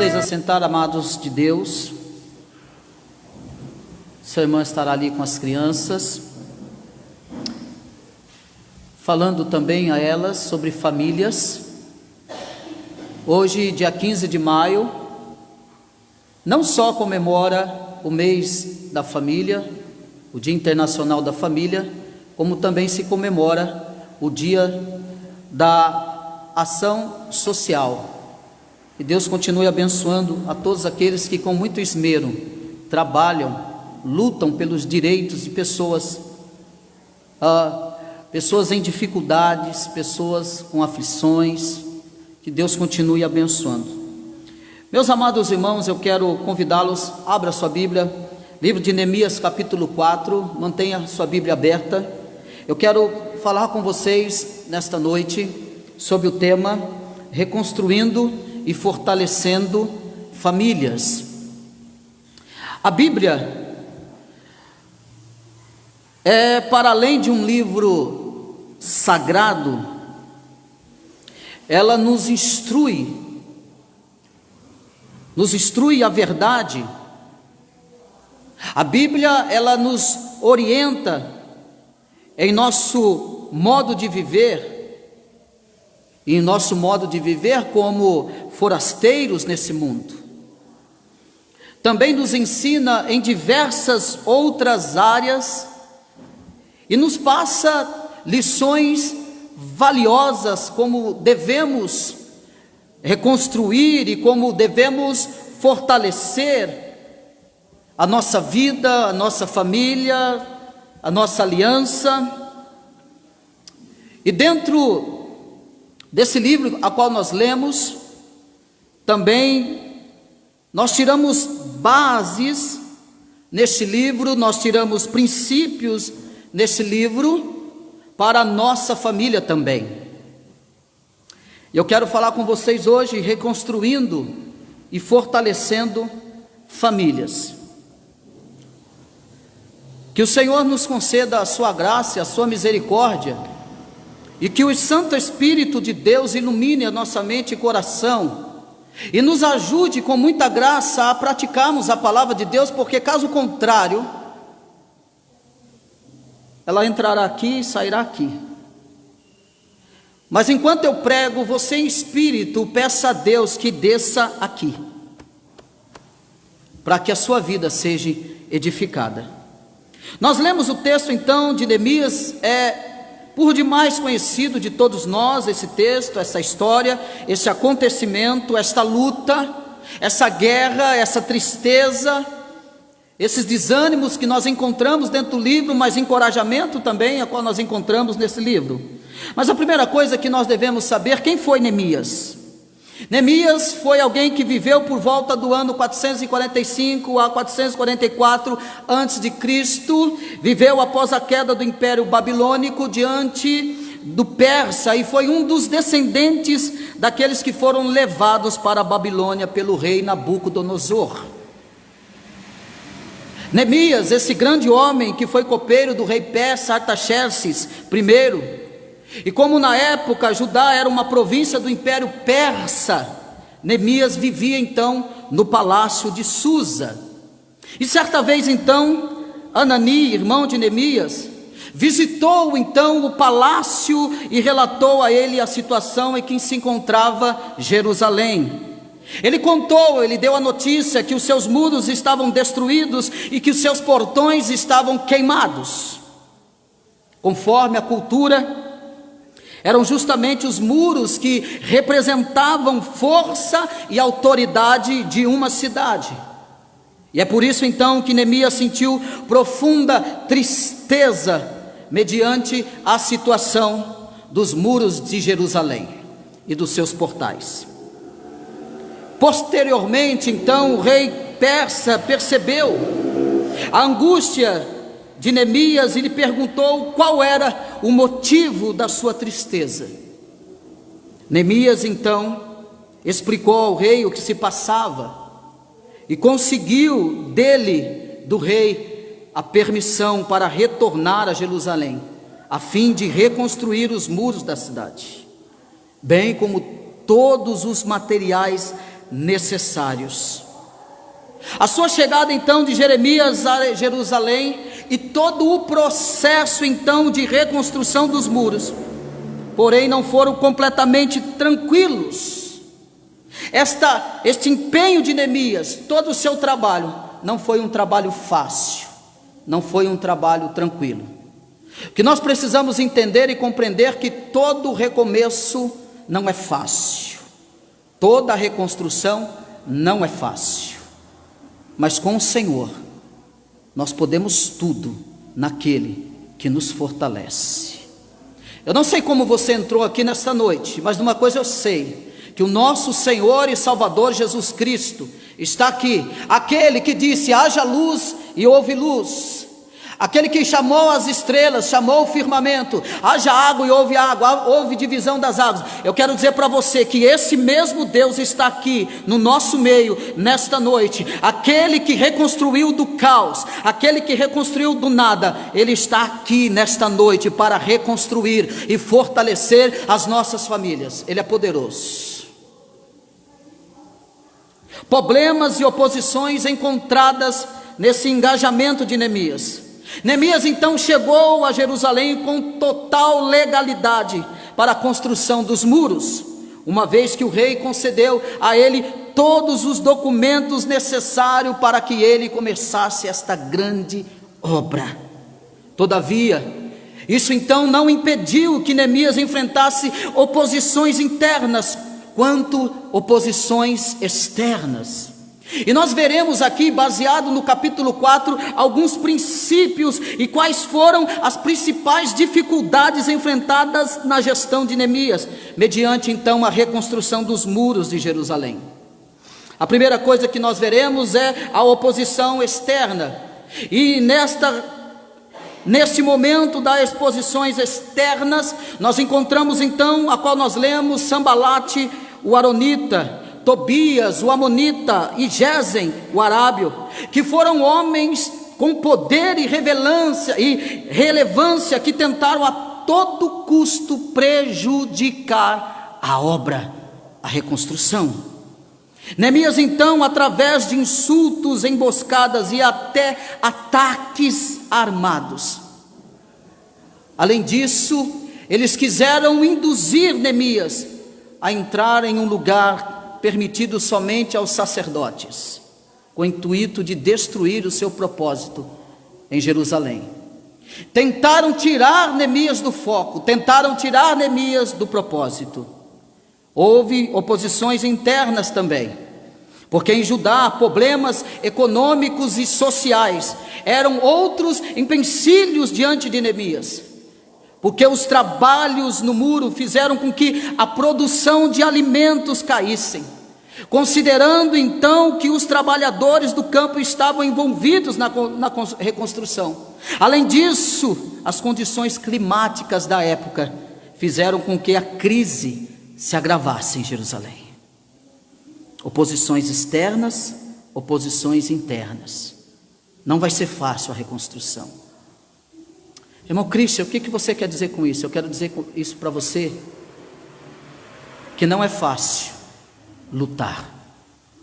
vocês assentar, amados de Deus. Sua irmã estará ali com as crianças, falando também a elas sobre famílias. Hoje, dia 15 de maio, não só comemora o mês da família, o Dia Internacional da Família, como também se comemora o Dia da Ação Social. E Deus continue abençoando a todos aqueles que com muito esmero trabalham, lutam pelos direitos de pessoas, pessoas em dificuldades, pessoas com aflições. Que Deus continue abençoando. Meus amados irmãos, eu quero convidá-los, abra sua Bíblia, livro de Neemias capítulo 4, mantenha sua Bíblia aberta. Eu quero falar com vocês nesta noite sobre o tema reconstruindo e fortalecendo famílias. A Bíblia é, para além de um livro sagrado, ela nos instrui a verdade. A Bíblia, ela nos orienta em nosso modo de viver, em nosso modo de viver como forasteiros nesse mundo. Também nos ensina em diversas outras áreas e nos passa lições valiosas, como devemos reconstruir e como devemos fortalecer a nossa vida, a nossa família, a nossa aliança. E dentro desse livro a qual nós lemos, também nós tiramos bases neste livro, nós tiramos princípios nesse livro para a nossa família também. Eu quero falar com vocês hoje reconstruindo e fortalecendo famílias. Que o Senhor nos conceda a sua graça, a sua misericórdia, e que o Santo Espírito de Deus ilumine a nossa mente e coração, e nos ajude com muita graça a praticarmos a palavra de Deus, porque caso contrário, ela entrará aqui e sairá aqui. Mas enquanto eu prego, você em espírito, peça a Deus que desça aqui, para que a sua vida seja edificada. Nós lemos o texto então de Neemias, por demais conhecido de todos nós, esse texto, essa história, esse acontecimento, esta luta, essa guerra, essa tristeza, esses desânimos que nós encontramos dentro do livro, mas encorajamento também, a qual nós encontramos nesse livro. Mas a primeira coisa que nós devemos saber, quem foi Neemias? Neemias foi alguém que viveu por volta do ano 445 a 444 a.C., viveu após a queda do Império Babilônico diante do Persa, e foi um dos descendentes daqueles que foram levados para a Babilônia pelo rei Nabucodonosor. Neemias, esse grande homem que foi copeiro do rei persa Artaxerxes I, e como na época Judá era uma província do Império Persa, Neemias vivia então no palácio de Susa. E certa vez então, Anani, irmão de Neemias, visitou então o palácio e relatou a ele a situação em que se encontrava Jerusalém. Ele deu a notícia que os seus muros estavam destruídos e que os seus portões estavam queimados. Conforme a cultura, eram justamente os muros que representavam força e autoridade de uma cidade. E é por isso então que Neemias sentiu profunda tristeza mediante a situação dos muros de Jerusalém e dos seus portais. Posteriormente, então, o rei persa percebeu a angústia de Neemias e lhe perguntou qual era o motivo da sua tristeza. Neemias, então, explicou ao rei o que se passava e conseguiu do rei, a permissão para retornar a Jerusalém, a fim de reconstruir os muros da cidade, bem como todos os materiais necessários. A sua chegada então de Jeremias a Jerusalém e todo o processo então de reconstrução dos muros, porém não foram completamente tranquilos. Este empenho de Neemias, todo o seu trabalho, não foi um trabalho fácil, não foi um trabalho tranquilo. O que nós precisamos entender e compreender que todo recomeço não é fácil, toda reconstrução não é fácil, mas com o Senhor nós podemos tudo naquele que nos fortalece. Eu não sei como você entrou aqui nesta noite, mas de uma coisa eu sei, que o nosso Senhor e Salvador Jesus Cristo está aqui, aquele que disse: haja luz e houve luz, aquele que chamou as estrelas, chamou o firmamento, haja água e houve água, houve divisão das águas. Eu quero dizer para você que esse mesmo Deus está aqui no nosso meio, nesta noite, aquele que reconstruiu do caos, aquele que reconstruiu do nada, Ele está aqui nesta noite para reconstruir e fortalecer as nossas famílias. Ele é poderoso. Problemas e oposições encontradas nesse engajamento de Neemias. Neemias então chegou a Jerusalém com total legalidade para a construção dos muros, uma vez que o rei concedeu a ele todos os documentos necessários para que ele começasse esta grande obra. Todavia, isso então não impediu que Neemias enfrentasse oposições internas, quanto oposições externas. E nós veremos aqui, baseado no capítulo 4, alguns princípios e quais foram as principais dificuldades enfrentadas na gestão de Neemias, mediante então a reconstrução dos muros de Jerusalém. A primeira coisa que nós veremos é a oposição externa. E neste momento das exposições externas, nós encontramos então, a qual nós lemos, Sambalate, o Aronita, Tobias, o Amonita, e Gesem, o Arábio, que foram homens com poder e relevância que tentaram a todo custo prejudicar a obra, a reconstrução. Neemias então, através de insultos, emboscadas e até ataques armados. Além disso, eles quiseram induzir Neemias a entrar em um lugar permitido somente aos sacerdotes, com o intuito de destruir o seu propósito em Jerusalém. Tentaram tirar Neemias do foco, tentaram tirar Neemias do propósito. Houve oposições internas também, porque em Judá problemas econômicos e sociais eram outros empecilhos diante de Neemias, porque os trabalhos no muro fizeram com que a produção de alimentos caíssem, considerando então que os trabalhadores do campo estavam envolvidos na reconstrução. Além disso, as condições climáticas da época fizeram com que a crise se agravasse em Jerusalém. Oposições externas, oposições internas. Não vai ser fácil a reconstrução. Irmão Christian, o que você quer dizer com isso? Eu quero dizer isso para você, que não é fácil lutar.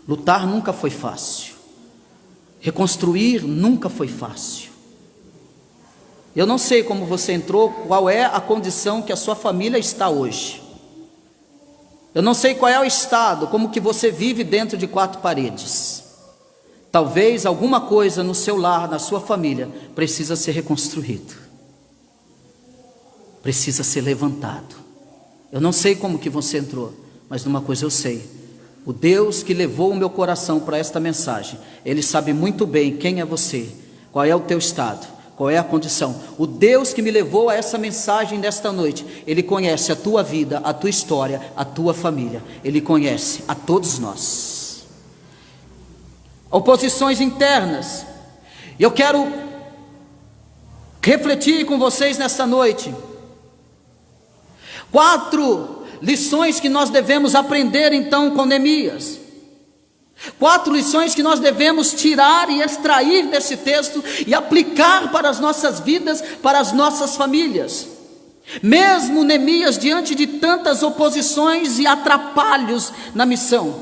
Lutar nunca foi fácil. Reconstruir nunca foi fácil. Eu não sei como você entrou, qual é a condição que a sua família está hoje. Eu não sei qual é o estado, como que você vive dentro de quatro paredes. Talvez alguma coisa no seu lar, na sua família, precisa ser reconstruído. Precisa ser levantado. Eu não sei como que você entrou, mas de uma coisa eu sei: o Deus que levou o meu coração para esta mensagem, Ele sabe muito bem quem é você, qual é o teu estado, qual é a condição. O Deus que me levou a essa mensagem desta noite, Ele conhece a tua vida, a tua história, a tua família. Ele conhece a todos nós. Oposições internas. Eu quero refletir com vocês nesta noite 4 lições que nós devemos aprender então com Neemias. 4 lições que nós devemos tirar e extrair desse texto e aplicar para as nossas vidas, para as nossas famílias. Mesmo Neemias diante de tantas oposições e atrapalhos na missão,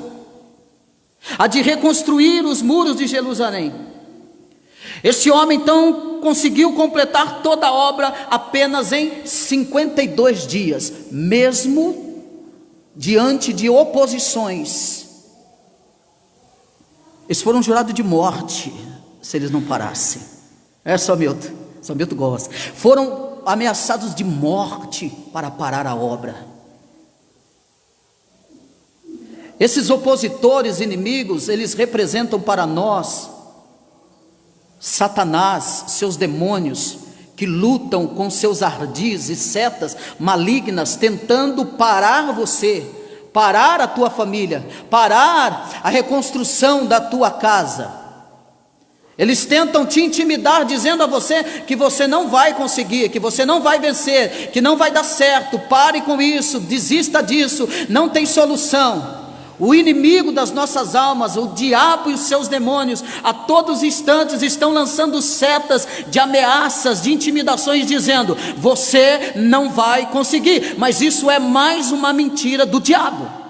a de reconstruir os muros de Jerusalém. Este homem então conseguiu completar toda a obra apenas em 52 dias, mesmo diante de oposições. Eles foram jurados de morte se eles não parassem. Só Milton gosta. Foram ameaçados de morte para parar a obra. Esses opositores, inimigos, eles representam para nós Satanás, seus demônios, que lutam com seus ardis e setas malignas, tentando parar você, parar a tua família, parar a reconstrução da tua casa. Eles tentam te intimidar, dizendo a você que você não vai conseguir, que você não vai vencer, que não vai dar certo. Pare com isso, desista disso, não tem solução. O inimigo das nossas almas, o diabo e os seus demônios, a todos os instantes estão lançando setas de ameaças, de intimidações, dizendo: você não vai conseguir. Mas isso é mais uma mentira do diabo.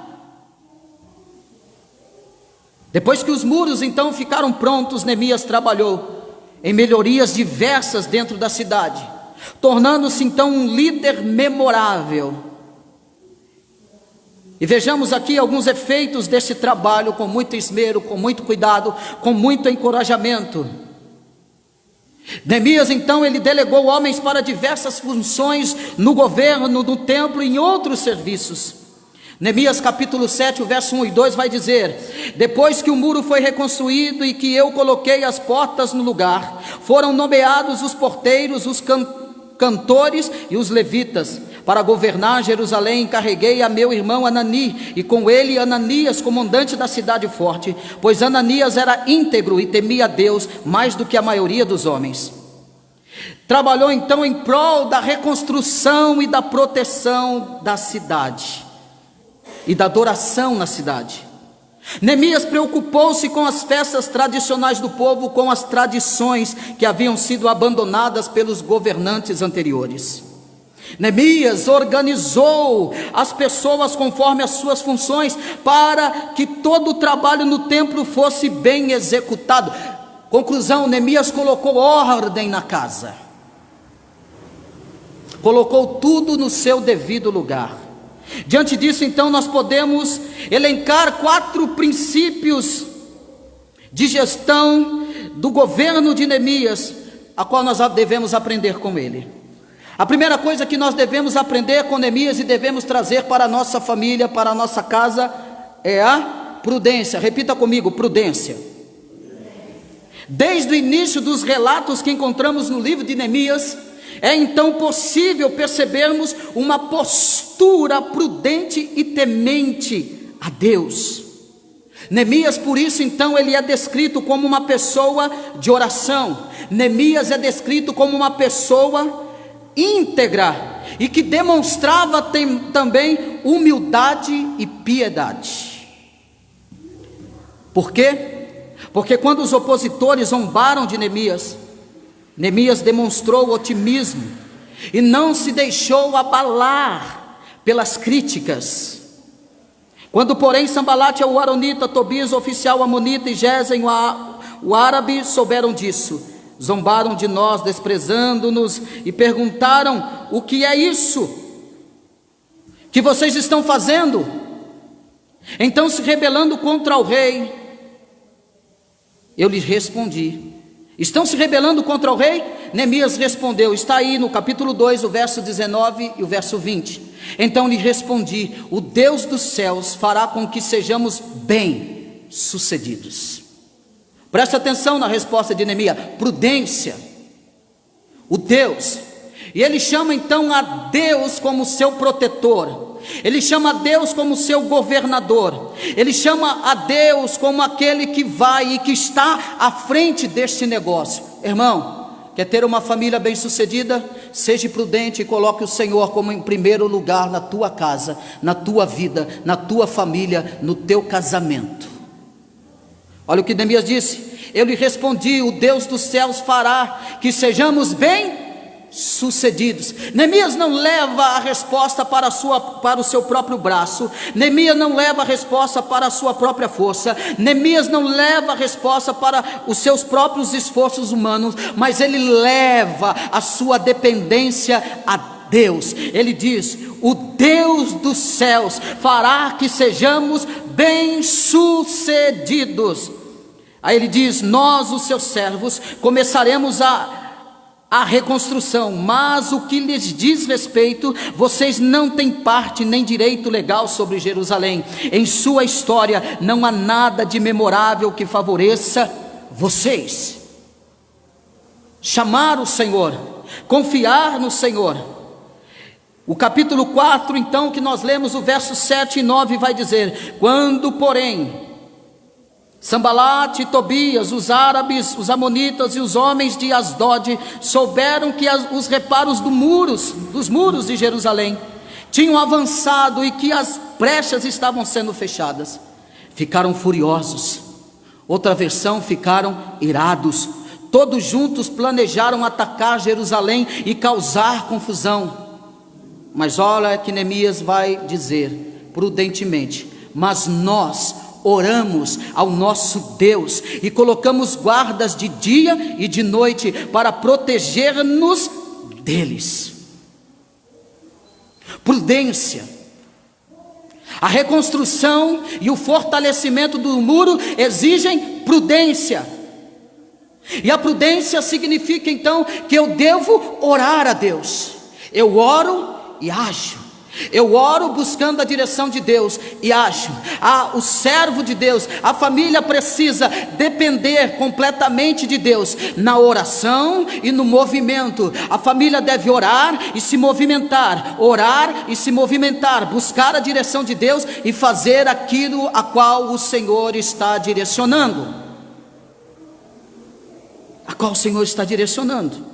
Depois que os muros então ficaram prontos, Neemias trabalhou em melhorias diversas dentro da cidade, tornando-se então um líder memorável. E vejamos aqui alguns efeitos desse trabalho, com muito esmero, com muito cuidado, com muito encorajamento. Neemias então, ele delegou homens para diversas funções no governo, no templo e em outros serviços. Neemias capítulo 7, o verso 1 e 2 vai dizer: depois que o muro foi reconstruído e que eu coloquei as portas no lugar, foram nomeados os porteiros, os cantores e os levitas. Para governar Jerusalém, encarreguei a meu irmão Anani, e com ele Ananias, comandante da cidade forte, pois Ananias era íntegro e temia a Deus mais do que a maioria dos homens. Trabalhou então em prol da reconstrução e da proteção da cidade e da adoração na cidade. Neemias preocupou-se com as festas tradicionais do povo, com as tradições que haviam sido abandonadas pelos governantes anteriores. Neemias organizou as pessoas conforme as suas funções, para que todo o trabalho no templo fosse bem executado. Conclusão: Neemias colocou ordem na casa, colocou tudo no seu devido lugar. Diante disso, então, nós podemos elencar 4 princípios de gestão do governo de Neemias, a qual nós devemos aprender com ele. A primeira coisa que nós devemos aprender com Neemias e devemos trazer para a nossa família, para a nossa casa, é a prudência. Repita comigo: prudência. Desde o início dos relatos que encontramos no livro de Neemias, é então possível percebermos uma postura prudente e temente a Deus. Neemias, por isso então, ele é descrito como uma pessoa de oração. Neemias é descrito como uma pessoa íntegra e que demonstrava também humildade e piedade. Por quê? Porque quando os opositores zombaram de Neemias, Neemias demonstrou otimismo e não se deixou abalar pelas críticas. Quando, porém, Sambalate, o aronita, Tobias, o oficial amonita, e Gesem, o árabe, souberam disso, zombaram de nós, desprezando-nos, e perguntaram: o que é isso que vocês estão fazendo? Então, se rebelando contra o rei, eu lhes respondi: estão se rebelando contra o rei? Neemias respondeu, está aí no capítulo 2, o verso 19 e o verso 20. Então lhe respondi: o Deus dos céus fará com que sejamos bem-sucedidos. Preste atenção na resposta de Neemias: prudência, o Deus. E ele chama então a Deus como seu protetor, ele chama a Deus como seu governador, ele chama a Deus como aquele que vai e que está à frente deste negócio. Irmão, quer ter uma família bem-sucedida? Seja prudente e coloque o Senhor como em primeiro lugar na tua casa, na tua vida, na tua família, no teu casamento. Olha o que Neemias disse: eu lhe respondi: o Deus dos céus fará que sejamos bem-sucedidos. sucedidos. Neemias não leva a resposta para o seu próprio braço. Neemias não leva a resposta para a sua própria força. Neemias não leva a resposta para os seus próprios esforços humanos, mas ele leva a sua dependência a Deus. Ele diz: o Deus dos céus fará que sejamos bem-sucedidos. Aí ele diz: nós, os seus servos, começaremos a reconstrução, mas o que lhes diz respeito, vocês não têm parte nem direito legal sobre Jerusalém. Em sua história não há nada de memorável que favoreça vocês. Chamar o Senhor, confiar no Senhor. O capítulo 4, então, que nós lemos, o verso 7 e 9, vai dizer: quando, porém, Sambalate e Tobias, os árabes, os amonitas e os homens de Asdod souberam que os reparos dos muros de Jerusalém tinham avançado e que as brechas estavam sendo fechadas, ficaram furiosos. Outra versão, ficaram irados. Todos juntos planejaram atacar Jerusalém e causar confusão. Mas olha que Neemias vai dizer prudentemente: mas nós oramos ao nosso Deus e colocamos guardas de dia e de noite para proteger-nos deles. Prudência. A reconstrução e o fortalecimento do muro exigem prudência. E a prudência significa então que eu devo orar a Deus. Eu oro e ajo. Eu oro buscando a direção de Deus e acho. O servo de Deus, a família precisa depender completamente de Deus na oração e no movimento. A família deve orar e se movimentar, orar e se movimentar, buscar a direção de Deus e fazer aquilo a qual o Senhor está direcionando. A qual o Senhor está direcionando.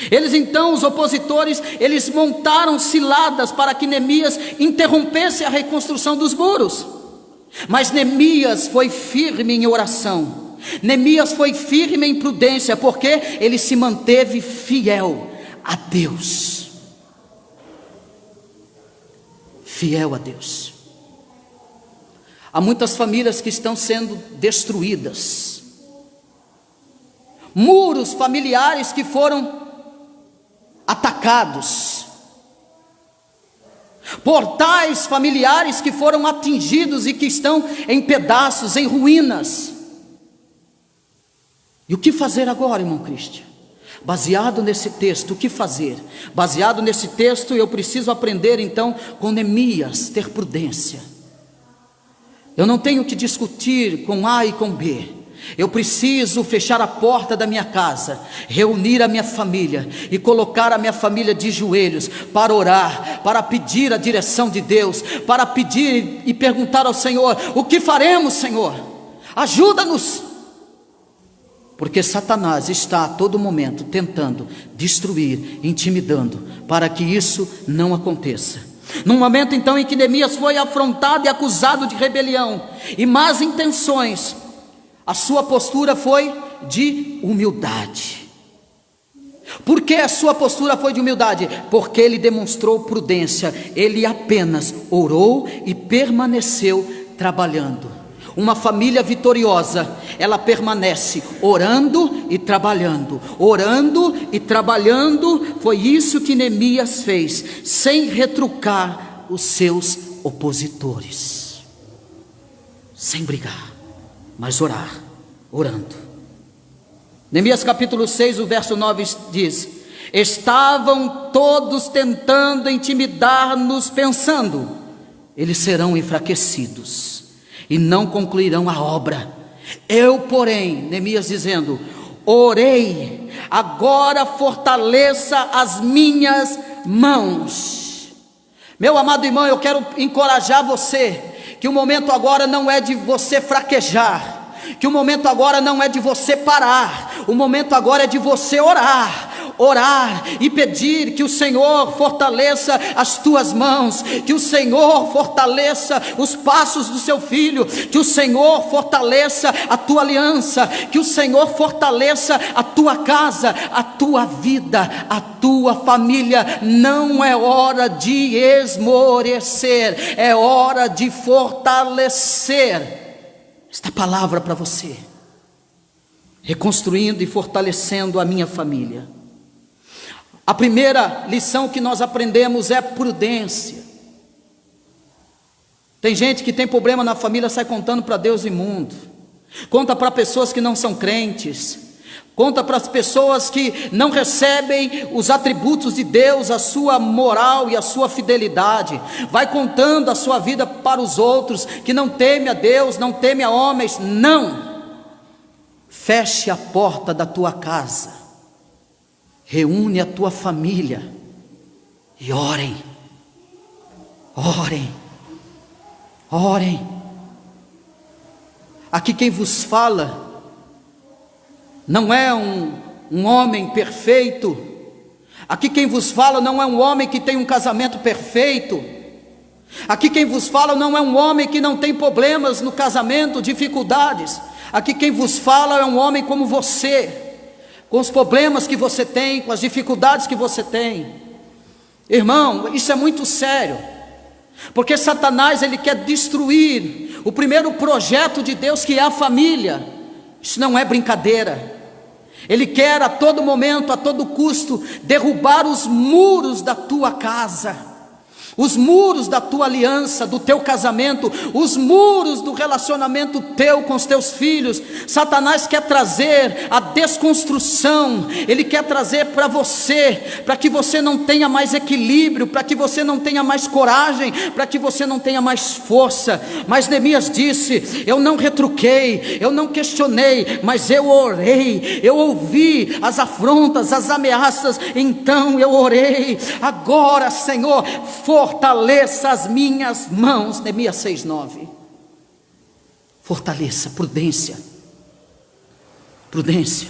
Eles então, os opositores, eles montaram ciladas para que Neemias interrompesse a reconstrução dos muros. Mas Neemias foi firme em oração. Neemias foi firme em prudência, porque ele se manteve fiel a Deus. Fiel a Deus. Há muitas famílias que estão sendo destruídas. Muros familiares que foram atacados, portais familiares que foram atingidos e que estão em pedaços, em ruínas. E o que fazer agora, irmão Cristian? Baseado nesse texto, o que fazer? Baseado nesse texto, eu preciso aprender então com Neemias, ter prudência. Eu não tenho que discutir com A e com B. Eu preciso fechar a porta da minha casa, reunir a minha família e colocar a minha família de joelhos para orar, para pedir a direção de Deus, para pedir e perguntar ao Senhor: o que faremos, Senhor? Ajuda-nos. Porque Satanás está a todo momento tentando destruir, intimidando, para que isso não aconteça. No momento então em que Neemias foi afrontado e acusado de rebelião e más intenções, a sua postura foi de humildade. Por que a sua postura foi de humildade? Porque ele demonstrou prudência. Ele apenas orou e permaneceu trabalhando. Uma família vitoriosa, ela permanece orando e trabalhando. Orando e trabalhando. Foi isso que Neemias fez, sem retrucar os seus opositores, sem brigar, mas orando. Neemias capítulo 6, o verso 9 diz: estavam todos tentando intimidar-nos, pensando: eles serão enfraquecidos e não concluirão a obra. Eu, porém, Neemias dizendo, orei, agora fortaleça as minhas mãos. Meu amado irmão, eu quero encorajar você, que o momento agora não é de você fraquejar, que o momento agora não é de você parar, o momento agora é de você orar. orar e pedir que o Senhor fortaleça as tuas mãos, que o Senhor fortaleça os passos do seu filho, que o Senhor fortaleça a tua aliança, que o Senhor fortaleça a tua casa, a tua vida, a tua família. Não é hora de esmorecer, é hora de fortalecer. Esta palavra para você: reconstruindo e fortalecendo a minha família. A primeira lição que nós aprendemos é prudência. Tem gente que tem problema na família, sai contando para Deus e mundo, conta para pessoas que não são crentes, conta para as pessoas que não recebem os atributos de Deus, a sua moral e a sua fidelidade, vai contando a sua vida para os outros, que não teme a Deus, não teme a homens. Não! Feche a porta da tua casa, reúne a tua família e orem, orem, orem. Aqui quem vos fala não é um homem perfeito, aqui quem vos fala não é um homem que tem um casamento perfeito, aqui quem vos fala não é um homem que não tem problemas no casamento, dificuldades. Aqui quem vos fala é um homem como você, com os problemas que você tem, com as dificuldades que você tem. Irmão, isso é muito sério, porque Satanás, ele quer destruir o primeiro projeto de Deus, que é a família. Isso não é brincadeira. Ele quer a todo momento, a todo custo, derrubar os muros da tua casa, os muros da tua aliança, do teu casamento, os muros do relacionamento teu com os teus filhos. Satanás quer trazer a desconstrução, ele quer trazer para você, para que você não tenha mais equilíbrio, para que você não tenha mais coragem, para que você não tenha mais força. Mas Neemias disse: eu não retruquei, eu não questionei, mas eu orei, eu ouvi as afrontas, as ameaças, então eu orei. Agora, Senhor, fortaleça as minhas mãos. Neemias 6:9. Fortaleça, prudência, prudência,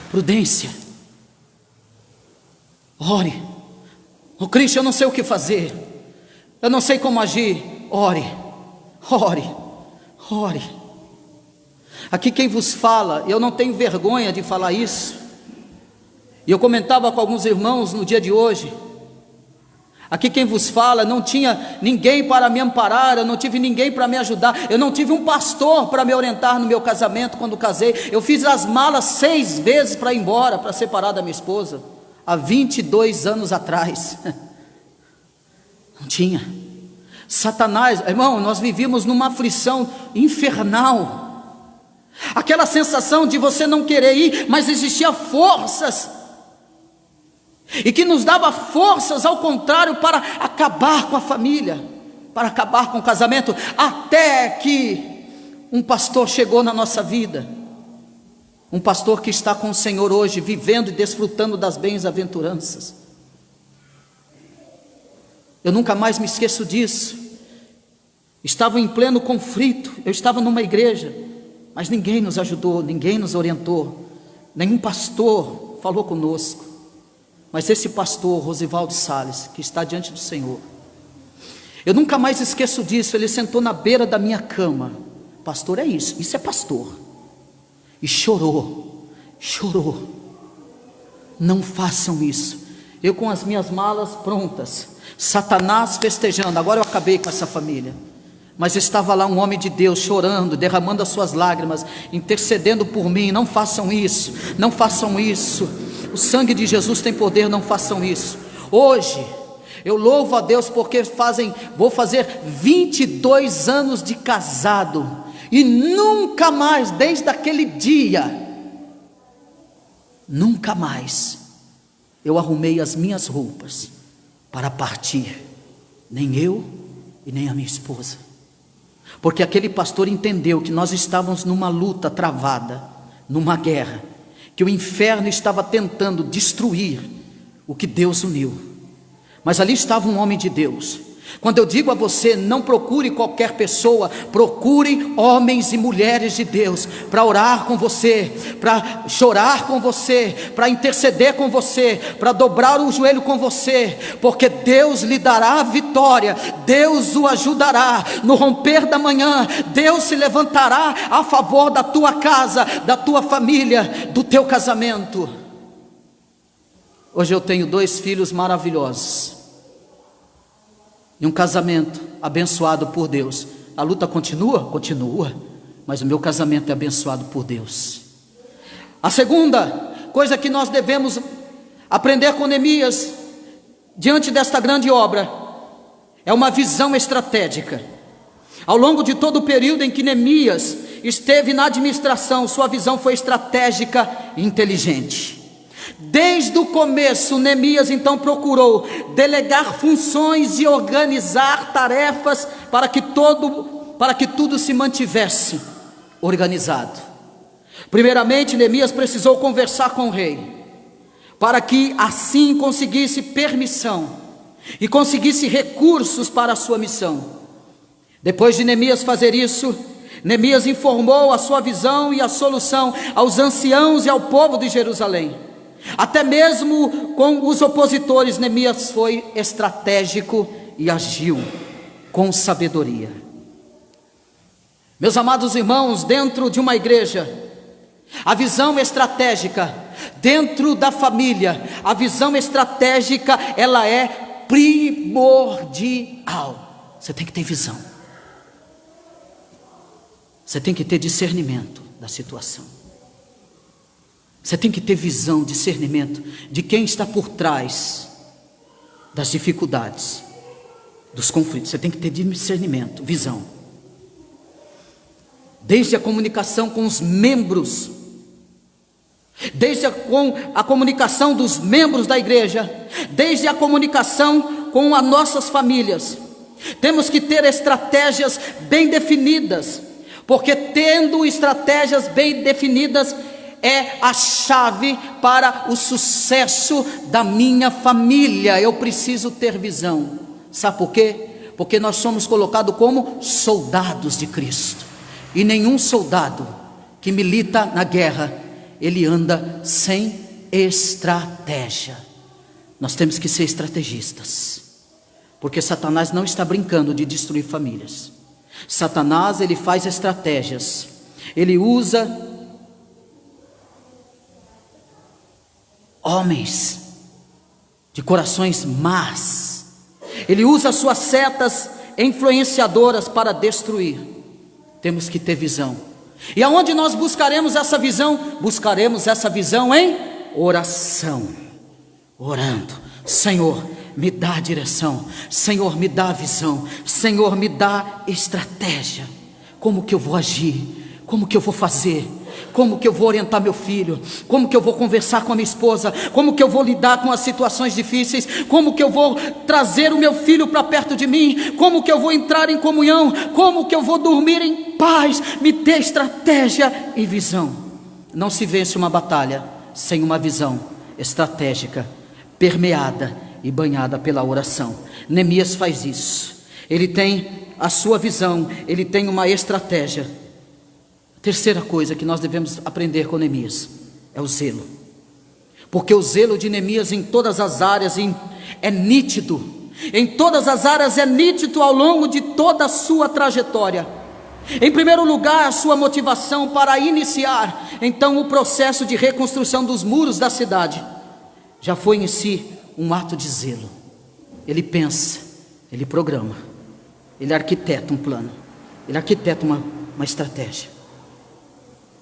prudência. Ore. Ô Cristo, eu não sei o que fazer, eu não sei como agir. Ore, ore, ore. Aqui quem vos fala, eu não tenho vergonha de falar isso, e eu comentava com alguns irmãos no dia de hoje. Aqui quem vos fala, não tinha ninguém para me amparar, eu não tive ninguém para me ajudar, eu não tive um pastor para me orientar no meu casamento quando casei. Eu fiz as malas 6 vezes para ir embora, para separar da minha esposa, há 22 anos atrás. Não tinha. Satanás, irmão, nós vivíamos numa aflição infernal, aquela sensação de você não querer ir, mas existia forças, e que nos dava forças ao contrário para acabar com a família, para acabar com o casamento, até que um pastor chegou na nossa vida, um pastor que está com o Senhor hoje, vivendo e desfrutando das bem-aventuranças. Eu nunca mais me esqueço disso. Estava em pleno conflito, eu estava numa igreja, mas ninguém nos ajudou, ninguém nos orientou, nenhum pastor falou conosco. Mas esse pastor, Rosivaldo Salles, que está diante do Senhor, eu nunca mais esqueço disso. Ele sentou na beira da minha cama. Pastor é isso é pastor. E chorou, chorou. Não façam isso. Eu com as minhas malas prontas, Satanás festejando, agora eu acabei com essa família. Mas estava lá um homem de Deus chorando, derramando as suas lágrimas, intercedendo por mim. Não façam isso, não façam isso. O sangue de Jesus tem poder, não façam isso. Hoje, eu louvo a Deus porque vou fazer 22 anos de casado, e nunca mais, desde aquele dia, nunca mais, eu arrumei as minhas roupas para partir, nem eu e nem a minha esposa, porque aquele pastor entendeu que nós estávamos numa luta travada, numa guerra, que o inferno estava tentando destruir o que Deus uniu. Mas ali estava um homem de Deus, Quando eu digo a você, não procure qualquer pessoa, procure homens e mulheres de Deus, para orar com você, para chorar com você, para interceder com você, para dobrar o joelho com você, porque Deus lhe dará a vitória, Deus o ajudará, no romper da manhã, Deus se levantará a favor da tua casa, da tua família, do teu casamento. Hoje eu tenho 2 filhos maravilhosos, e um casamento abençoado por Deus. A luta continua? Continua, mas o meu casamento é abençoado por Deus. A segunda coisa que nós devemos aprender com Neemias, diante desta grande obra, é uma visão estratégica. Ao longo de todo o período em que Neemias esteve na administração, sua visão foi estratégica e inteligente. Desde o começo, Neemias então procurou delegar funções e organizar tarefas para que tudo se mantivesse organizado. Primeiramente, Neemias precisou conversar com o rei, para que assim conseguisse permissão e conseguisse recursos para a sua missão. Depois de Neemias fazer isso, Neemias informou a sua visão e a solução aos anciãos e ao povo de Jerusalém. Até mesmo com os opositores, Neemias foi estratégico e agiu com sabedoria. Meus amados irmãos, dentro de uma igreja, a visão estratégica, dentro da família, a visão estratégica, ela é primordial. Você tem que ter visão, você tem que ter discernimento da situação. Você tem que ter visão, discernimento de quem está por trás das dificuldades, dos conflitos. Você tem que ter discernimento, visão. Desde a comunicação com os membros, desde a comunicação dos membros da igreja, desde a comunicação com as nossas famílias. Temos que ter estratégias bem definidas, porque tendo estratégias bem definidas, é a chave para o sucesso da minha família. Eu preciso ter visão. Sabe por quê? Porque nós somos colocados como soldados de Cristo, e nenhum soldado que milita na guerra, ele anda sem estratégia. Nós temos que ser estrategistas, porque Satanás não está brincando de destruir famílias. Satanás, ele faz estratégias, ele usa homens de corações más, ele usa suas setas influenciadoras para destruir. Temos que ter visão. E aonde nós buscaremos essa visão? Buscaremos essa visão em oração, orando. Senhor, me dá a direção, Senhor, me dá a visão, Senhor, me dá estratégia. Como que eu vou agir? Como que eu vou fazer? Como que eu vou orientar meu filho? Como que eu vou conversar com a minha esposa? Como que eu vou lidar com as situações difíceis? Como que eu vou trazer o meu filho para perto de mim? Como que eu vou entrar em comunhão? Como que eu vou dormir em paz? Me dê estratégia e visão. Não se vence uma batalha sem uma visão estratégica, permeada e banhada pela oração. Neemias faz isso. Ele tem a sua visão, ele tem uma estratégia. Terceira coisa que nós devemos aprender com Neemias é o zelo, porque o zelo de Neemias em todas as áreas é nítido, em todas as áreas é nítido ao longo de toda a sua trajetória. Em primeiro lugar, a sua motivação para iniciar então o processo de reconstrução dos muros da cidade já foi em si um ato de zelo. Ele pensa, ele programa, ele arquiteta um plano, ele arquiteta uma estratégia.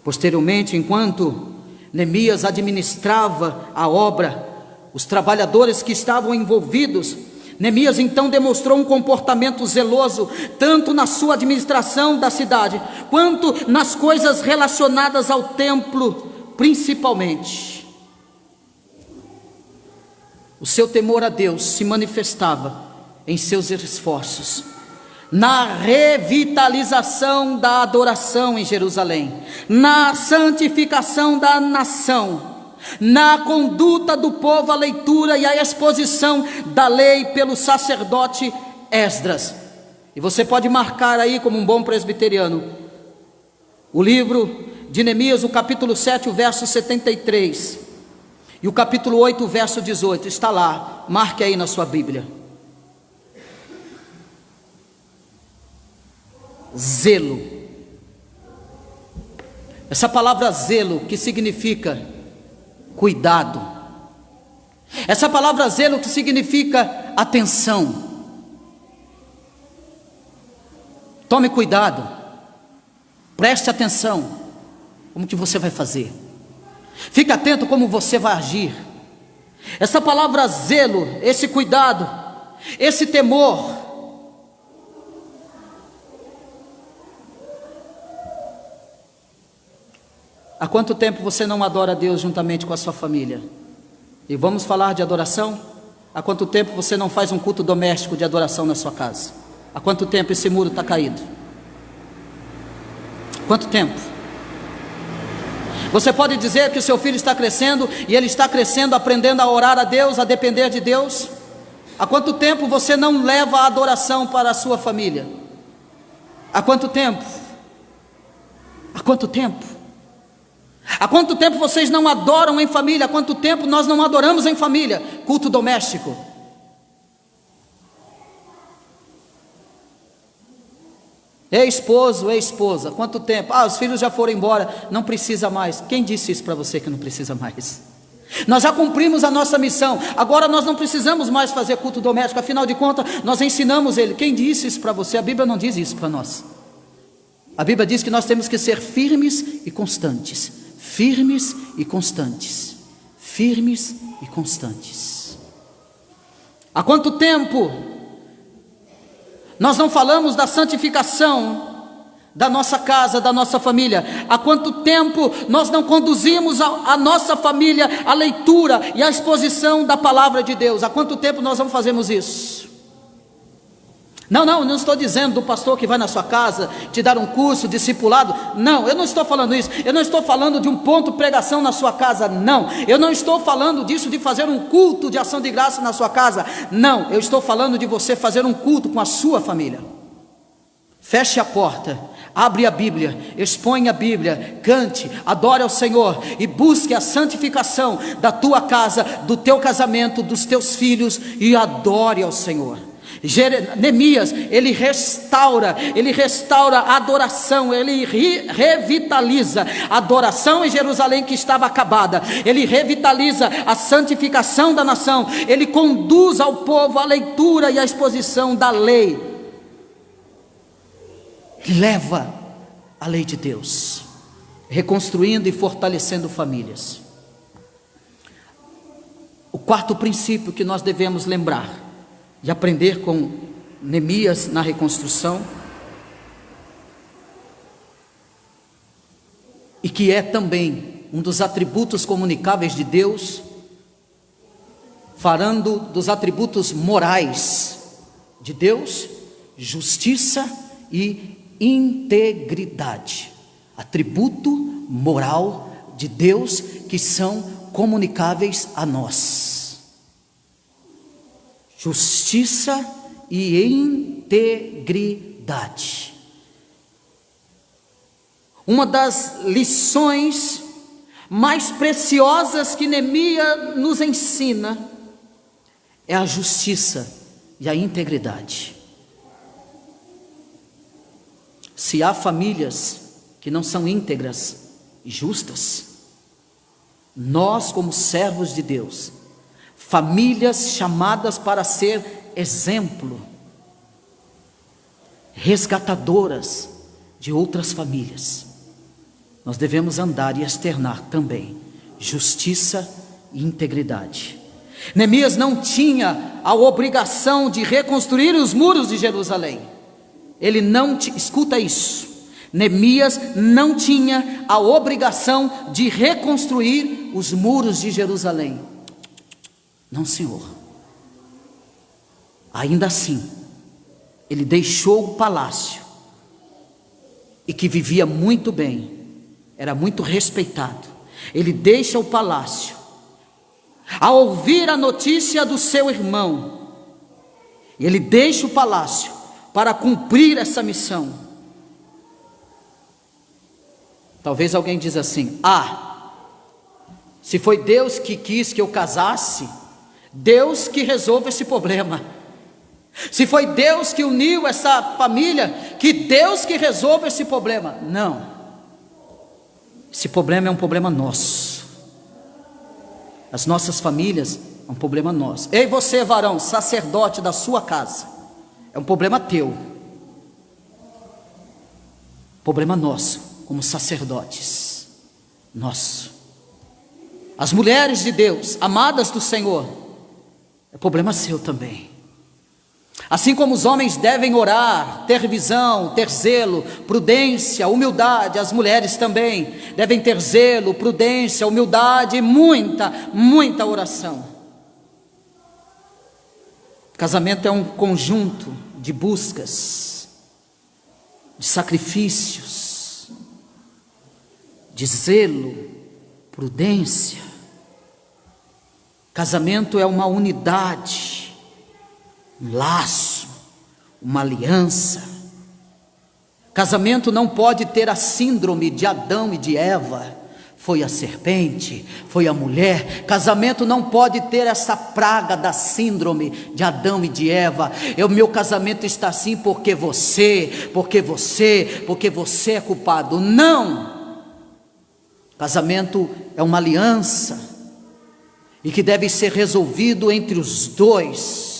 Posteriormente, enquanto Neemias administrava a obra, os trabalhadores que estavam envolvidos, Neemias então demonstrou um comportamento zeloso, tanto na sua administração da cidade, quanto nas coisas relacionadas ao templo, principalmente. O seu temor a Deus se manifestava em seus esforços, na revitalização da adoração em Jerusalém, na santificação da nação, na conduta do povo à leitura e à exposição da lei pelo sacerdote Esdras. E você pode marcar aí como um bom presbiteriano o livro de Neemias, o capítulo 7, o verso 73 e o capítulo 8, o verso 18, está lá, marque aí na sua Bíblia. Zelo. Essa palavra zelo, que significa cuidado. Essa palavra zelo, que significa atenção. Tome cuidado, preste atenção, como que você vai fazer, fique atento como você vai agir. Essa palavra zelo, esse cuidado, esse temor, há quanto tempo você não adora a Deus juntamente com a sua família? E vamos falar de adoração? Há quanto tempo você não faz um culto doméstico de adoração na sua casa? Há quanto tempo esse muro está caído? Quanto tempo? Você pode dizer que o seu filho está crescendo, e ele está crescendo aprendendo a orar a Deus, a depender de Deus? Há quanto tempo você não leva a adoração para a sua família? Há quanto tempo? Há quanto tempo? Há quanto tempo vocês não adoram em família? Há quanto tempo nós não adoramos em família? Culto doméstico. Esposo, esposa, quanto tempo? Os filhos já foram embora, não precisa mais. Quem disse isso para você que não precisa mais? Nós já cumprimos a nossa missão, agora nós não precisamos mais fazer culto doméstico, afinal de contas, nós ensinamos ele. Quem disse isso para você? A Bíblia não diz isso para nós. A Bíblia diz que nós temos que ser firmes e constantes. Firmes e constantes. Firmes e constantes. Há quanto tempo nós não falamos da santificação da nossa casa, da nossa família? Há quanto tempo nós não conduzimos a nossa família à leitura e à exposição da palavra de Deus? Há quanto tempo nós não fazemos isso? Não estou dizendo do pastor que vai na sua casa te dar um curso, discipulado. Não, eu não estou falando isso. Eu não estou falando de um ponto de pregação na sua casa. Não, eu não estou falando disso de fazer um culto de ação de graça na sua casa. Não, eu estou falando de você fazer um culto com a sua família. Feche a porta, abre a Bíblia, expõe a Bíblia, cante, adore ao Senhor e busque a santificação da tua casa, do teu casamento, dos teus filhos, e adore ao Senhor. Neemias, ele restaura a adoração, ele revitaliza a adoração em Jerusalém que estava acabada, ele revitaliza a santificação da nação, ele conduz ao povo à leitura e à exposição da lei, leva a lei de Deus, reconstruindo e fortalecendo famílias. O quarto princípio que nós devemos lembrar de aprender com Neemias na reconstrução, e que é também um dos atributos comunicáveis de Deus, falando dos atributos morais de Deus: justiça e integridade. Atributo moral de Deus que são comunicáveis a nós. Justiça e integridade. Uma das lições mais preciosas que Neemias nos ensina é a justiça e a integridade. Se há famílias que não são íntegras e justas, nós, como servos de Deus, famílias chamadas para ser exemplo, resgatadoras de outras famílias, nós devemos andar e externar também justiça e integridade. Neemias não tinha a obrigação de reconstruir os muros de Jerusalém. Ele não, escuta isso, Neemias não tinha a obrigação de reconstruir os muros de Jerusalém. Não, senhor. Ainda assim, ele deixou o palácio, e que vivia muito bem, era muito respeitado. Ele deixa o palácio, ao ouvir a notícia do seu irmão, E ele deixa o palácio para cumprir essa missão. Talvez alguém diz assim: se foi Deus que quis que eu casasse, Deus que resolve esse problema. Se foi Deus que uniu essa família, que Deus que resolve esse problema. Não, esse problema é um problema nosso. As nossas famílias é um problema nosso. Ei, você, varão, sacerdote da sua casa, é um problema teu. Problema nosso, como sacerdotes, nosso. As mulheres de Deus, amadas do Senhor, é problema seu também. Assim como os homens devem orar, ter visão, ter zelo, prudência, humildade, as mulheres também devem ter zelo, prudência, humildade e muita oração. Casamento é um conjunto de buscas, de sacrifícios, de zelo, prudência. Casamento é uma unidade, um laço, uma aliança. Casamento não pode ter a síndrome de Adão e de Eva. Foi a serpente, foi a mulher. Casamento não pode ter essa praga da síndrome de Adão e de Eva. Meu casamento está assim porque você é culpado. Não! Casamento é uma aliança e que deve ser resolvido entre os dois.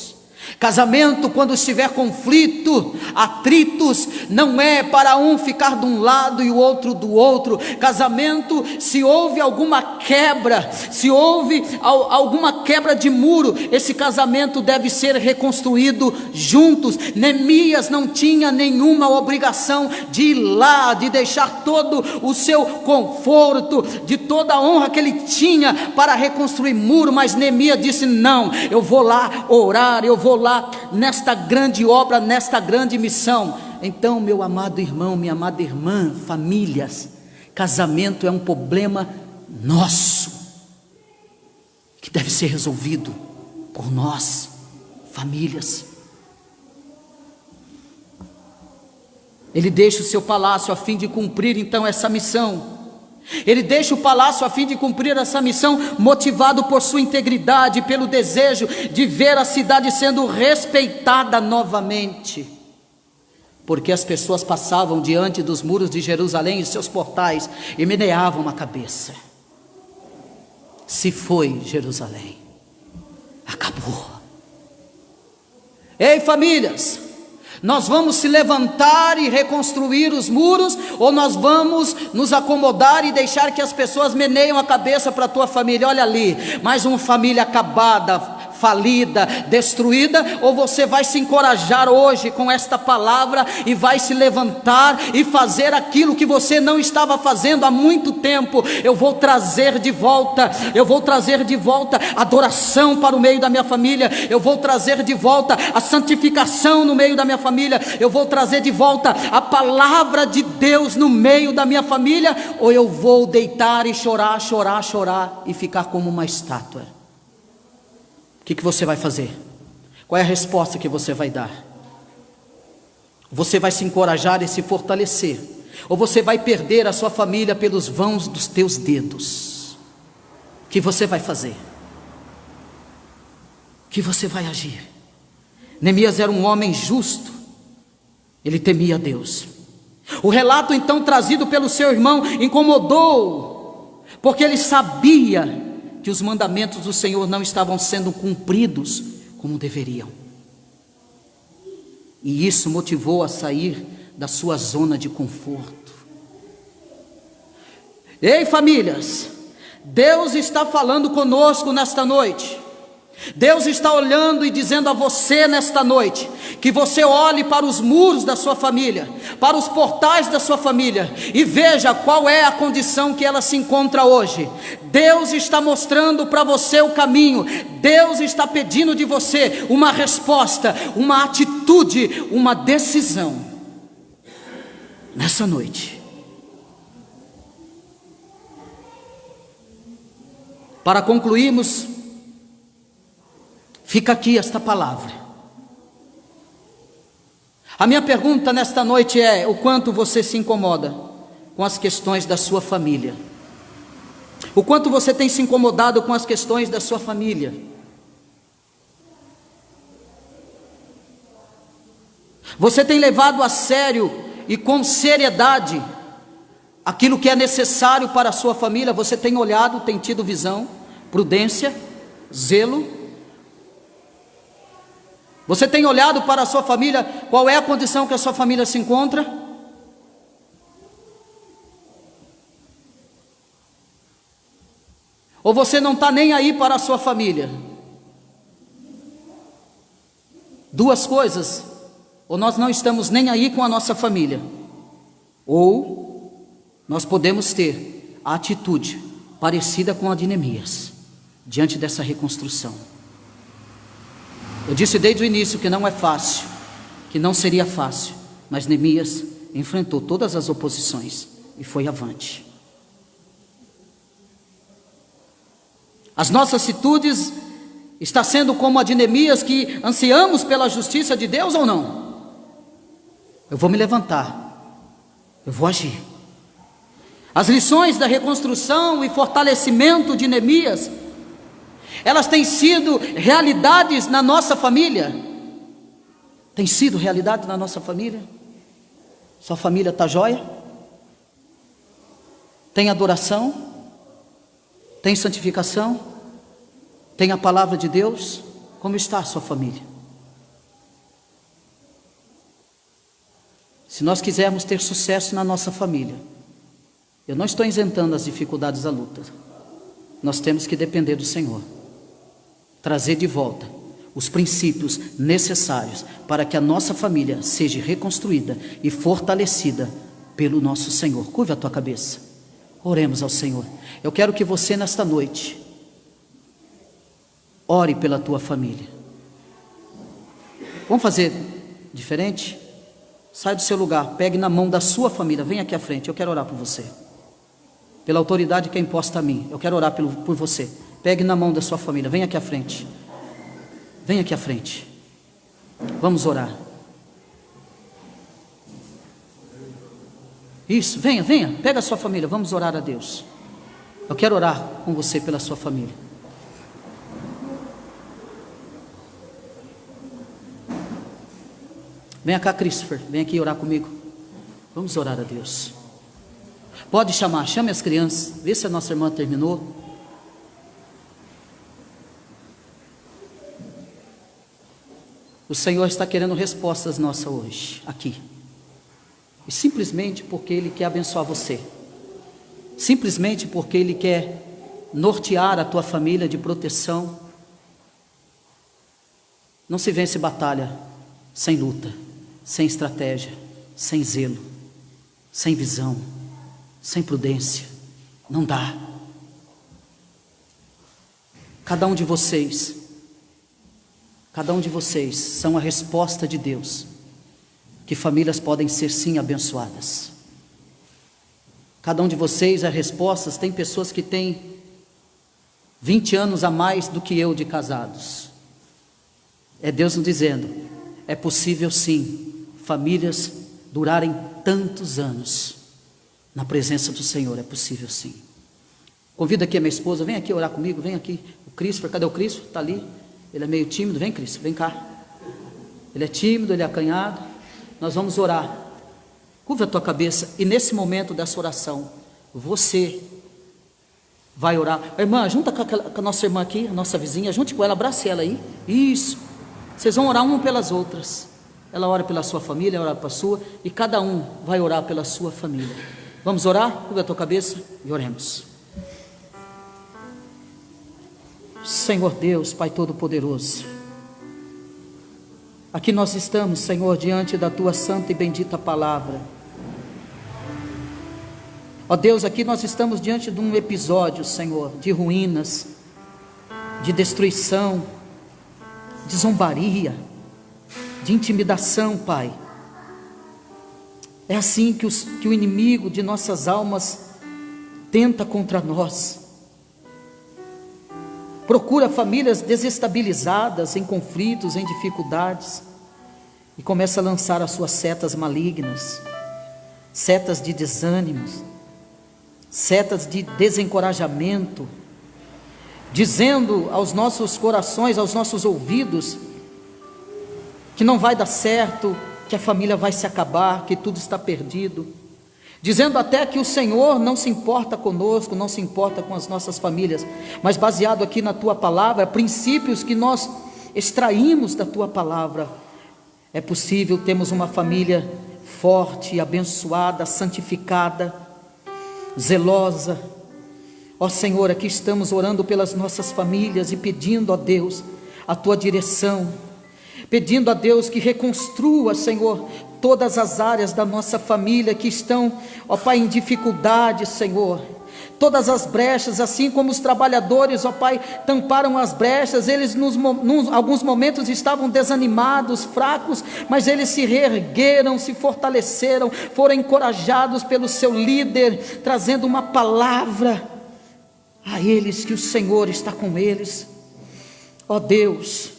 Casamento, quando estiver conflito, atritos, não é para um ficar de um lado e o outro do outro. Casamento, se houve alguma quebra, se houve alguma quebra de muro, esse casamento deve ser reconstruído juntos. Neemias não tinha nenhuma obrigação de ir lá, de deixar todo o seu conforto, de toda a honra que ele tinha para reconstruir muro, mas Neemias disse: não, eu vou lá orar, eu vou lá nesta grande obra, nesta grande missão. Então, meu amado irmão, minha amada irmã, famílias, casamento é um problema nosso, que deve ser resolvido por nós, famílias. Ele deixa o seu palácio a fim de cumprir então essa missão. Ele deixa o palácio a fim de cumprir essa missão, motivado por sua integridade, pelo desejo de ver a cidade sendo respeitada novamente. Porque as pessoas passavam diante dos muros de Jerusalém e seus portais e meneavam a cabeça. Se foi Jerusalém, acabou. Ei, famílias, nós vamos se levantar e reconstruir os muros, ou nós vamos nos acomodar e deixar que as pessoas meneiam a cabeça para a tua família? Olha ali, mais uma família acabada, falida, destruída. Ou você vai se encorajar hoje com esta palavra e vai se levantar e fazer aquilo que você não estava fazendo há muito tempo? Eu vou trazer de volta adoração para o meio da minha família, eu vou trazer de volta a santificação no meio da minha família, eu vou trazer de volta a palavra de Deus no meio da minha família, ou eu vou deitar e chorar e ficar como uma estátua? O que você vai fazer? Qual é a resposta que você vai dar? Você vai se encorajar e se fortalecer, ou você vai perder a sua família pelos vãos dos teus dedos? O que você vai fazer? O que você vai agir? Neemias era um homem justo, ele temia Deus. O relato então trazido pelo seu irmão incomodou, porque ele sabia que os mandamentos do Senhor não estavam sendo cumpridos como deveriam. E isso motivou a sair da sua zona de conforto. Ei, famílias, Deus está falando conosco nesta noite. Deus está olhando e dizendo a você nesta noite, que você olhe para os muros da sua família, para os portais da sua família, e veja qual é a condição que ela se encontra hoje. Deus está mostrando para você o caminho. Deus está pedindo de você uma resposta, uma atitude, uma decisão nessa noite. Para concluirmos, fica aqui esta palavra. A minha pergunta nesta noite é: o quanto você se incomoda com as questões da sua família? O quanto você tem se incomodado com as questões da sua família? Você tem levado a sério e com seriedade aquilo que é necessário para a sua família? Você tem olhado, tem tido visão, prudência, zelo? Você tem olhado para a sua família, qual é a condição que a sua família se encontra? Ou você não está nem aí para a sua família? Duas coisas: ou nós não estamos nem aí com a nossa família, ou nós podemos ter a atitude parecida com a de Neemias, diante dessa reconstrução. Eu disse desde o início que não é fácil, que não seria fácil, mas Neemias enfrentou todas as oposições e foi avante. As nossas atitudes está sendo como a de Neemias, que ansiamos pela justiça de Deus ou não? Eu vou me levantar, eu vou agir. As lições da reconstrução e fortalecimento de Neemias, elas têm sido realidades na nossa família? Tem sido realidade na nossa família? Sua família está jóia? Tem adoração? Tem santificação? Tem a palavra de Deus? Como está a sua família? Se nós quisermos ter sucesso na nossa família, eu não estou isentando as dificuldades da luta, nós temos que depender do Senhor, trazer de volta os princípios necessários para que a nossa família seja reconstruída e fortalecida pelo nosso Senhor. Curva a tua cabeça, oremos ao Senhor. Eu quero que você nesta noite ore pela tua família. Vamos fazer diferente? Sai do seu lugar, pegue na mão da sua família, vem aqui à frente, eu quero orar por você. Pela autoridade que é imposta a mim, eu quero orar por você. Pegue na mão da sua família, vem aqui à frente. Vem aqui à frente. Vamos orar. Isso, venha, pega a sua família, vamos orar a Deus. Eu quero orar com você pela sua família. Vem cá, Christopher, vem aqui orar comigo. Vamos orar a Deus. Pode chamar, chame as crianças, vê se a nossa irmã terminou. O Senhor está querendo respostas nossas hoje, aqui. E simplesmente porque Ele quer abençoar você. Simplesmente porque Ele quer nortear a tua família de proteção. Não se vence batalha sem luta, sem estratégia, sem zelo, sem visão, sem prudência. Não dá. Cada um de vocês são a resposta de Deus, que famílias podem ser sim abençoadas. Cada um de vocês é respostas. Tem pessoas que têm 20 anos a mais do que eu de casados. É Deus nos dizendo: é possível sim, famílias durarem tantos anos na presença do Senhor, é possível sim. Convido aqui a minha esposa, vem aqui orar comigo, vem aqui. O Christopher, cadê o Christopher? Está ali, ele é meio tímido, vem Christopher, vem cá. Ele é tímido, ele é acanhado. Nós vamos orar. Curva a tua cabeça e nesse momento dessa oração, você vai orar. Irmã, junta com a nossa irmã aqui, a nossa vizinha, junte com ela, abrace ela aí. Isso. Vocês vão orar uma pelas outras. Ela ora pela sua família, ela ora pela sua, e cada um vai orar pela sua família. Vamos orar? Curva a tua cabeça e oremos. Senhor Deus, Pai Todo-Poderoso, aqui nós estamos, Senhor, diante da tua santa e bendita palavra. Ó Deus, aqui nós estamos diante de um episódio, Senhor, de ruínas, de destruição, de zombaria, de intimidação, Pai. É assim que o inimigo de nossas almas tenta contra nós. Procura famílias desestabilizadas, em conflitos, em dificuldades. e começa a lançar as suas setas malignas, setas de desânimos, setas de desencorajamento, dizendo aos nossos corações, aos nossos ouvidos, que não vai dar certo, que a família vai se acabar, que tudo está perdido, dizendo até que o Senhor não se importa conosco, não se importa com as nossas famílias, mas baseado aqui na tua palavra, princípios que nós extraímos da tua palavra, é possível termos uma família forte, abençoada, santificada, zelosa. Ó Senhor, aqui estamos orando pelas nossas famílias e pedindo a Deus a tua direção, pedindo a Deus que reconstrua, Senhor, todas as áreas da nossa família que estão, ó Pai, em dificuldade, Senhor. Todas as brechas, assim como os trabalhadores, ó Pai, tamparam as brechas, eles alguns momentos estavam desanimados, fracos, mas eles se reergueram, se fortaleceram, foram encorajados pelo seu líder, trazendo uma palavra a eles, que o Senhor está com eles. Ó Deus,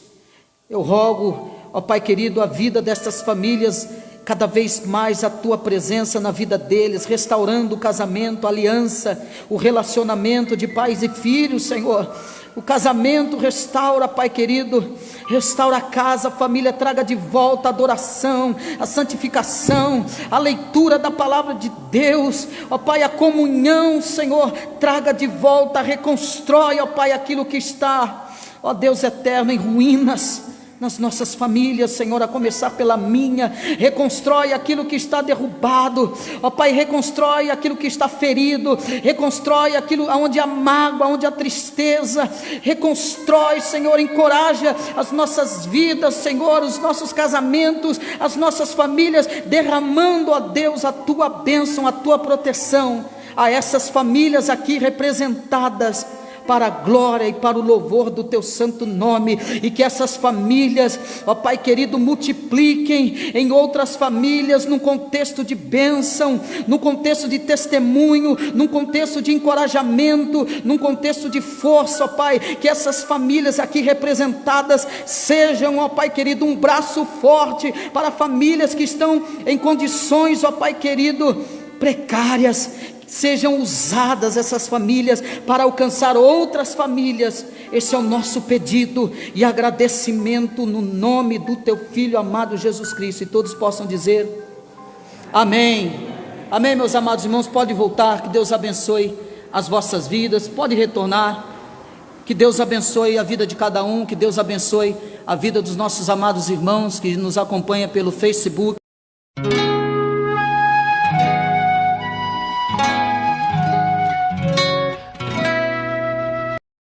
eu rogo, ó Pai querido, a vida destas famílias, cada vez mais a tua presença na vida deles, restaurando o casamento, a aliança, o relacionamento de pais e filhos, Senhor. O casamento restaura, Pai querido, restaura a casa, a família, traga de volta a adoração, a santificação, a leitura da palavra de Deus, ó Pai, a comunhão, Senhor, traga de volta, reconstrói, ó Pai, aquilo que está, ó Deus eterno, em ruínas, nas nossas famílias, Senhor, a começar pela minha. Reconstrói aquilo que está derrubado, ó Pai, reconstrói aquilo que está ferido, reconstrói aquilo onde há mágoa, onde há tristeza, reconstrói, Senhor, encoraja as nossas vidas, Senhor, os nossos casamentos, as nossas famílias, derramando, ó Deus, a tua bênção, a tua proteção, a essas famílias aqui representadas, para a glória e para o louvor do teu santo nome, e que essas famílias, ó Pai querido, multipliquem em outras famílias, num contexto de bênção, num contexto de testemunho, num contexto de encorajamento, num contexto de força, ó Pai, que essas famílias aqui representadas sejam, ó Pai querido, um braço forte para famílias que estão em condições, ó Pai querido, precárias. Sejam usadas essas famílias para alcançar outras famílias. Esse é o nosso pedido e agradecimento no nome do teu Filho amado Jesus Cristo. E todos possam dizer amém. Amém, meus amados irmãos. Pode voltar, que Deus abençoe as vossas vidas. Pode retornar, que Deus abençoe a vida de cada um, que Deus abençoe a vida dos nossos amados irmãos que nos acompanham pelo Facebook.